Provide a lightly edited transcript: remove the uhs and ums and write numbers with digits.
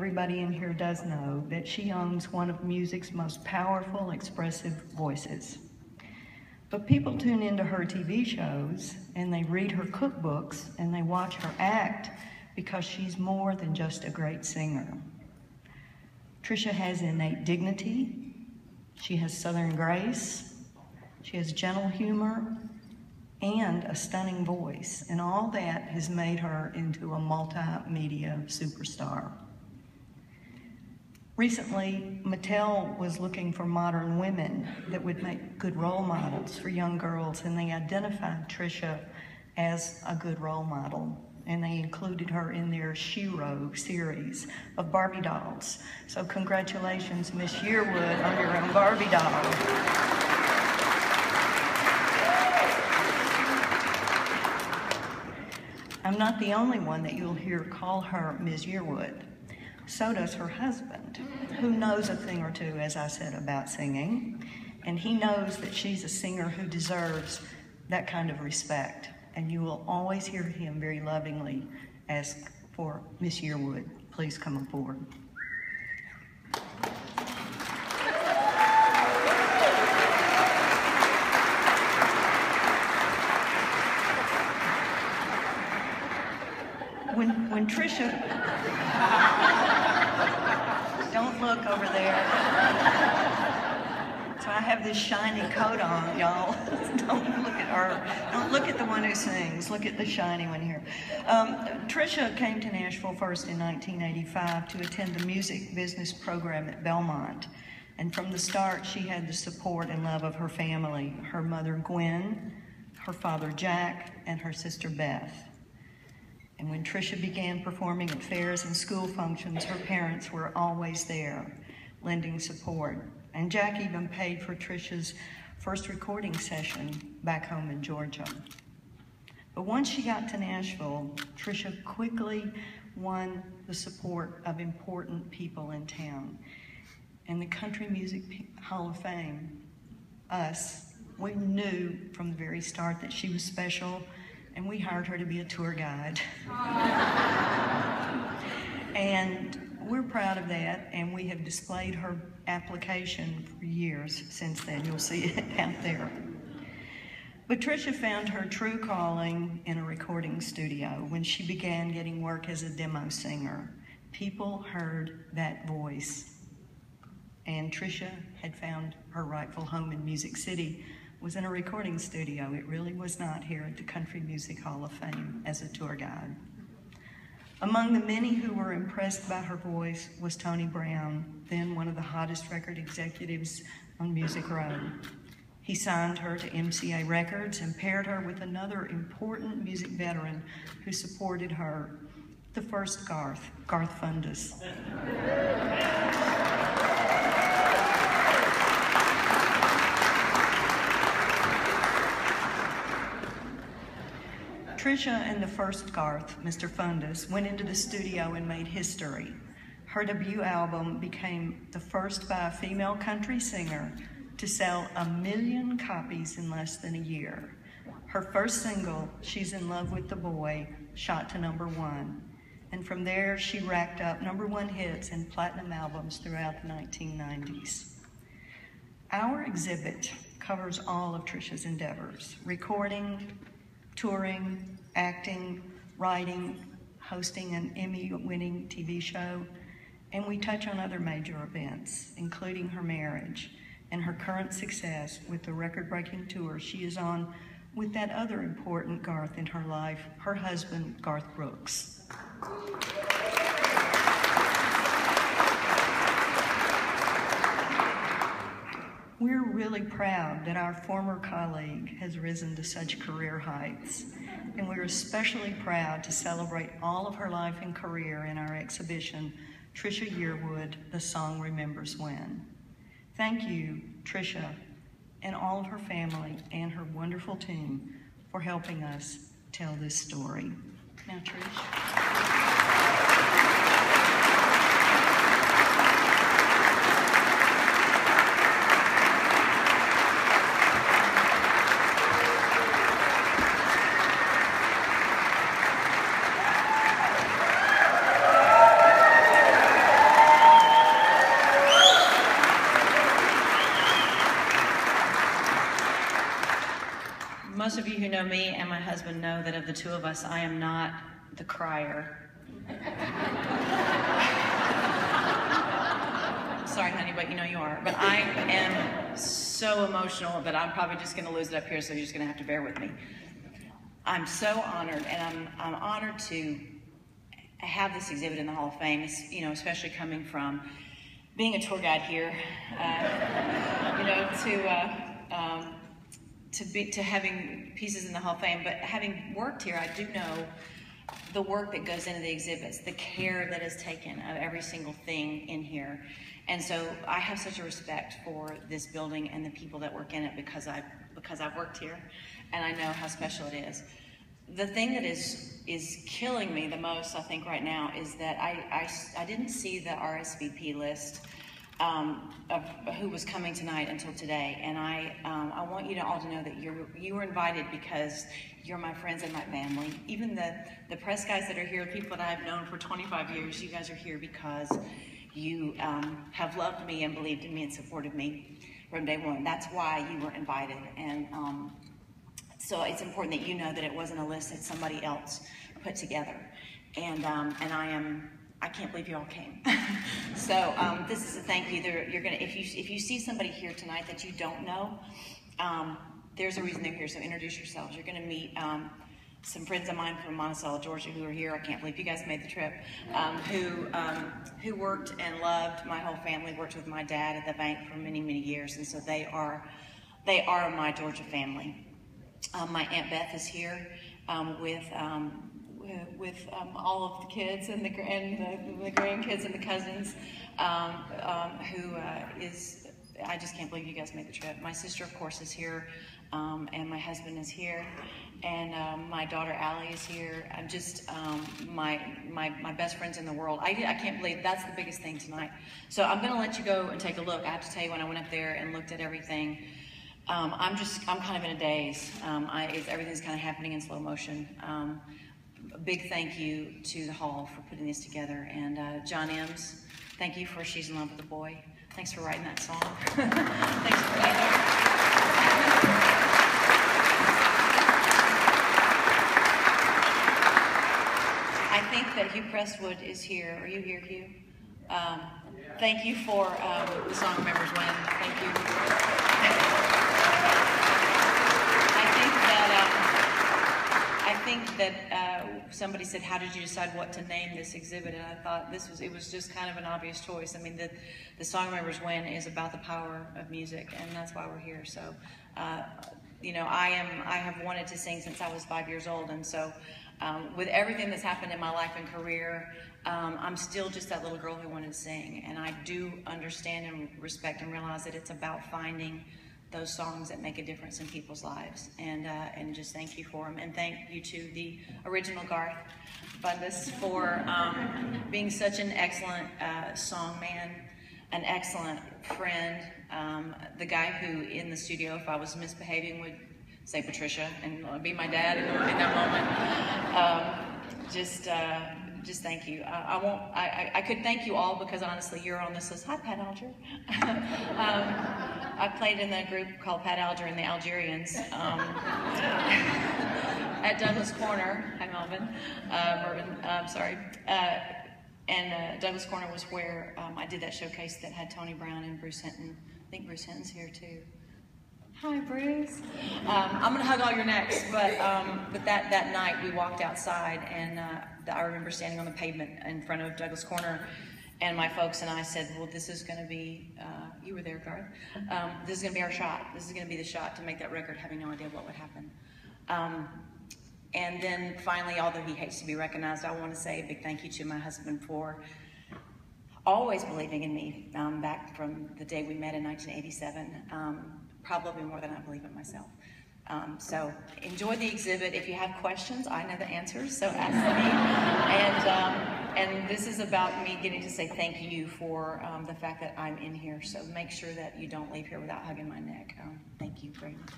everybody in here does know that she owns one of music's most powerful, expressive voices. But people tune into her TV shows and they read her cookbooks and they watch her act because she's more than just a great singer. Trisha has innate dignity, she has Southern grace, she has gentle humor, and a stunning voice, and all that has made her into a multimedia superstar. Recently, Mattel was looking for modern women that would make good role models for young girls, and they identified Trisha as a good role model, and they included her in their Shiro series of Barbie dolls. So congratulations, Miss Yearwood, on your own Barbie doll. I'm not the only one that you'll hear call her Ms. Yearwood. So does her husband, who knows a thing or two, as I said, about singing, and he knows that she's a singer who deserves that kind of respect, and you will always hear him very lovingly ask for Ms. Yearwood. Please come aboard. When Trisha, don't look over there. So I have this shiny coat on, y'all. Don't look at her. Don't look at the one who sings. Look at the shiny one here. Trisha came to Nashville first in 1985 to attend the music business program at Belmont. And from the start, she had the support and love of her family, her mother Gwen, her father Jack, and her sister Beth. And when Trisha began performing at fairs and school functions, her parents were always there, lending support. And Jack even paid for Trisha's first recording session back home in Georgia. But once she got to Nashville, Trisha quickly won the support of important people in town. And the Country Music Hall of Fame, us, we knew from the very start that she was special, and we hired her to be a tour guide. And we're proud of that, and we have displayed her application for years since then. You'll see it out there. But Trisha found her true calling in a recording studio when she began getting work as a demo singer. People heard that voice, and Trisha had found her rightful home in Music City was in a recording studio. It really was not here at the Country Music Hall of Fame as a tour guide. Among the many who were impressed by her voice was Tony Brown, then one of the hottest record executives on Music Row. He signed her to MCA Records and paired her with another important music veteran who supported her, the first Garth Fundus. Trisha and the first Garth, Mr. Fundus, went into the studio and made history. Her debut album became the first by a female country singer to sell 1 million copies in less than a year. Her first single, She's in Love with the Boy, shot to #1. And from there, she racked up #1 hits and platinum albums throughout the 1990s. Our exhibit covers all of Trisha's endeavors: recording, touring, acting, writing, hosting an Emmy-winning TV show, and we touch on other major events, including her marriage and her current success with the record-breaking tour she is on with that other important Garth in her life, her husband, Garth Brooks. We're really proud that our former colleague has risen to such career heights, and we're especially proud to celebrate all of her life and career in our exhibition, Trisha Yearwood, The Song Remembers When. Thank you, Trisha, and all of her family and her wonderful team for helping us tell this story. Now, Trish. know me and my husband know that of the two of us, I am not the crier. Sorry, honey, but you know you are. But I am so emotional that I'm probably just going to lose it up here, so you're just going to have to bear with me. I'm so honored, and I'm honored to have this exhibit in the Hall of Fame. It's, you know, especially coming from being a tour guide here, you know, to having pieces in the Hall of Fame. But having worked here, I do know the work that goes into the exhibits, the care that is taken of every single thing in here. And so I have such a respect for this building and the people that work in it because I've worked here, and I know how special it is. The thing that is killing me the most, I think, right now is that I didn't see the RSVP list of who was coming tonight until today, and I want you all to know that you were invited because you're my friends and my family. Even the press guys that are here, people that I've known for 25 years, you guys are here because you have loved me and believed in me and supported me from day one. That's why you were invited, and so it's important that you know that it wasn't a list that somebody else put together. And I can't believe you all came. So this is a thank you. You're gonna, if you see somebody here tonight that you don't know, there's a reason they're here. So introduce yourselves. You're gonna meet some friends of mine from Monticello, Georgia, who are here. I can't believe you guys made the trip. Who worked and loved my whole family. Worked with my dad at the bank for many, many years, and so they are my Georgia family. My Aunt Beth is here with all of the kids and the grandkids and the cousins, I just can't believe you guys made the trip. My sister, of course, is here, and my husband is here, and my daughter Allie is here. I'm just my best friends in the world. I can't believe that's the biggest thing tonight. So I'm going to let you go and take a look. I have to tell you, when I went up there and looked at everything, I'm kind of in a daze. Everything's kind of happening in slow motion. A big thank you to the Hall for putting this together, and John Ems, thank you for She's in Love with the Boy. Thanks for writing that song. Thanks for being there. I think that Hugh Crestwood is here. Are you here, Hugh? Thank you for the song Remembers When. Thank you. I think that somebody said, how did you decide what to name this exhibit? And I thought it was just kind of an obvious choice. I mean, the song Remembers When is about the power of music, and that's why we're here. So, you know, I have wanted to sing since I was 5 years old, and so with everything that's happened in my life and career, I'm still just that little girl who wanted to sing. And I do understand and respect and realize that it's about finding those songs that make a difference in people's lives, and just thank you for them, and thank you to the original Garth Bundus for being such an excellent song man, an excellent friend, the guy who in the studio, if I was misbehaving, would say Patricia and be my dad in that moment. Just thank you. I could thank you all because honestly, you're on this list. Hi, Pat Alger. I played in a group called Pat Alger and the Algerians at Douglas Corner. Hi, Melvin. Mervin, sorry. And Douglas Corner was where I did that showcase that had Tony Brown and Bruce Hinton. I think Bruce Hinton's here too. Hi, Bruce. I'm gonna hug all your necks, but that night we walked outside, and I remember standing on the pavement in front of Douglas Corner, and my folks and I said, well, this is gonna be, you were there, Garth, this is gonna be our shot. This is gonna be the shot to make that record, having no idea what would happen. And then finally, although he hates to be recognized, I wanna say a big thank you to my husband for always believing in me, back from the day we met in 1987. Probably more than I believe in myself. So enjoy the exhibit. If you have questions, I know the answers, so ask me. And this is about me getting to say thank you for the fact that I'm in here. So make sure that you don't leave here without hugging my neck. Thank you very much.